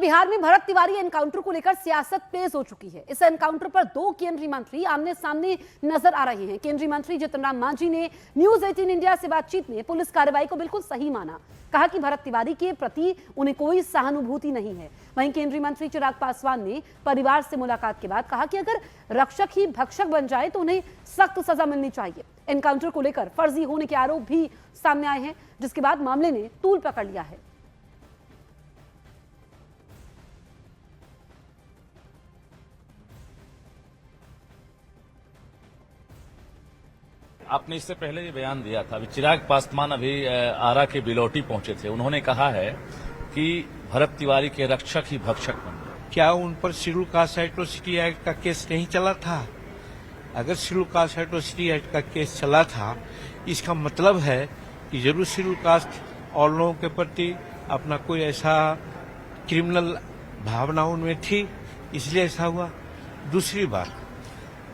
बिहार में भरत तिवारी एनकाउंटर को लेकर सियासत तेज हो चुकी है। इस एनकाउंटर पर दो केंद्रीय मंत्री आमने सामने नजर आ रहे हैं। केंद्रीय मंत्री जीतन राम मांझी ने न्यूज 18 इंडिया से बातचीत में पुलिस कार्रवाई को बिल्कुल सही माना। कहा कि भरत तिवारी के प्रति उन्हें कोई सहानुभूति नहीं है। वहीं केंद्रीय मंत्री चिराग पासवान ने परिवार से मुलाकात के बाद कहा कि अगर रक्षक ही भक्षक बन जाए तो उन्हें सख्त सजा मिलनी चाहिए। एनकाउंटर को लेकर फर्जी होने के आरोप भी सामने आए हैं, जिसके बाद मामले ने तूल पकड़ लिया है। आपने इससे पहले ये बयान दिया था। अभी चिराग पासवान अभी आरा के बिलौटी पहुंचे थे। उन्होंने कहा है कि भरत तिवारी के रक्षक ही भक्षक बन गए। क्या उन पर शेड्यूल कास्ट एट्रोसिटी एक्ट का केस नहीं चला था? अगर शेड्यूल कास्ट एट्रोसिटी एक्ट का केस चला था, इसका मतलब है कि जरूर शेड्यूल कास्ट और लोगों के प्रति अपना कोई ऐसा क्रिमिनल भावना उनमें थी, इसलिए ऐसा हुआ। दूसरी बात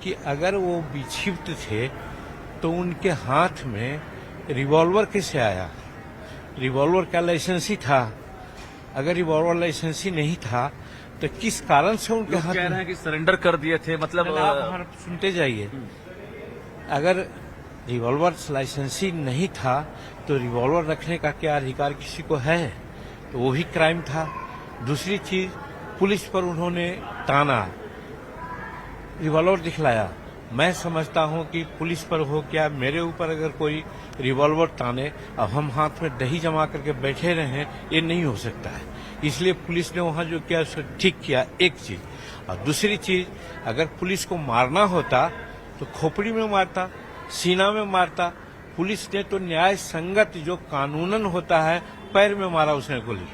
कि अगर वो विक्षिप्त थे तो उनके हाथ में रिवॉल्वर कैसे आया? रिवॉल्वर का लाइसेंस ही था। अगर रिवॉल्वर लाइसेंस ही नहीं था तो किस कारण से उनके हाथ कह रहे हैं कि सरेंडर कर दिए थे। मतलब आप सुनते जाइए। अगर रिवॉल्वर लाइसेंस ही नहीं था तो रिवॉल्वर रखने का क्या अधिकार किसी को है? तो वो भी क्राइम था। दूसरी चीज, पुलिस पर उन्होंने ताना, रिवॉल्वर दिखलाया। मैं समझता हूं कि पुलिस पर हो क्या मेरे ऊपर अगर कोई रिवॉल्वर ताने, अब हम हाथ में दही जमा करके बैठे रहे, ये नहीं हो सकता है। इसलिए पुलिस ने वहां जो किया उसको ठीक किया, एक चीज। और दूसरी चीज, अगर पुलिस को मारना होता तो खोपड़ी में मारता, सीना में मारता। पुलिस ने तो न्याय संगत जो कानूनन होता है, पैर में मारा उसने गोली।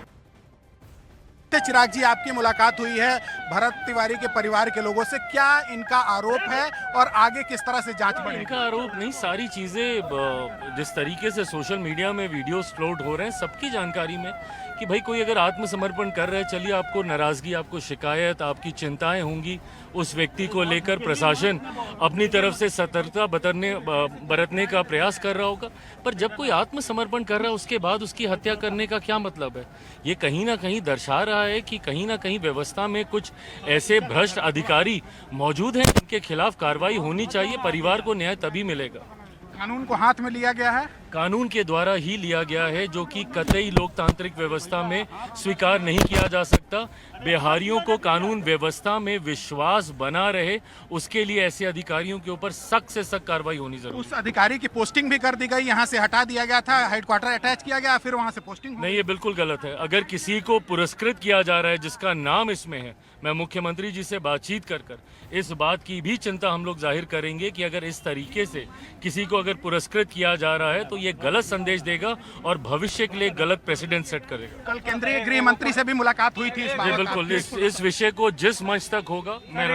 चिराग जी, आपकी मुलाकात हुई है भरत तिवारी के परिवार के लोगों से, क्या इनका आरोप है और आगे किस तरह से जांच बढ़ेगी? इनका आरोप नहीं, सारी चीजें जिस तरीके से सोशल मीडिया में वीडियोस फ्लोट हो रहे हैं सबकी जानकारी में कि भाई कोई अगर आत्मसमर्पण कर रहा है, चलिए आपको नाराजगी, आपको शिकायत, आपकी चिंताएं होंगी, उस व्यक्ति को लेकर प्रशासन अपनी तरफ से सतर्कता बरतने का प्रयास कर रहा होगा। पर जब कोई आत्मसमर्पण कर रहा है उसके बाद उसकी हत्या करने का क्या मतलब है? ये कहीं ना कहीं दर्शा रहा है कि कहीं ना कहीं व्यवस्था में कुछ ऐसे भ्रष्ट अधिकारी मौजूद हैं जिनके खिलाफ कार्रवाई होनी चाहिए। परिवार को न्याय तभी मिलेगा। कानून को हाथ में लिया गया है, कानून के द्वारा ही लिया गया है, जो कि कतई लोकतांत्रिक व्यवस्था में स्वीकार नहीं किया जा सकता। बिहारियों को कानून व्यवस्था में विश्वास बना रहे, उसके लिए ऐसे अधिकारियों के ऊपर सख्त से सख्त कार्रवाई होनी जरूरी। उस अधिकारी की पोस्टिंग भी कर दी गई, यहाँ से हटा दिया गया था, हेडक्वार्टर अटैच किया गया, फिर वहाँ से पोस्टिंग नहीं, ये बिल्कुल गलत है। अगर किसी को पुरस्कृत किया जा रहा है जिसका नाम इसमें है, मैं मुख्यमंत्री जी से बातचीत कर इस बात की भी चिंता हम लोग जाहिर करेंगे कि अगर इस तरीके से किसी को अगर पुरस्कृत किया जा रहा है तो ये गलत संदेश देगा और भविष्य के लिए गलत प्रेसिडेंट सेट करेगा। कल केंद्रीय गृह मंत्री से भी मुलाकात हुई थी इस बात। बिल्कुल, इस विषय को जिस मंच तक होगा मैं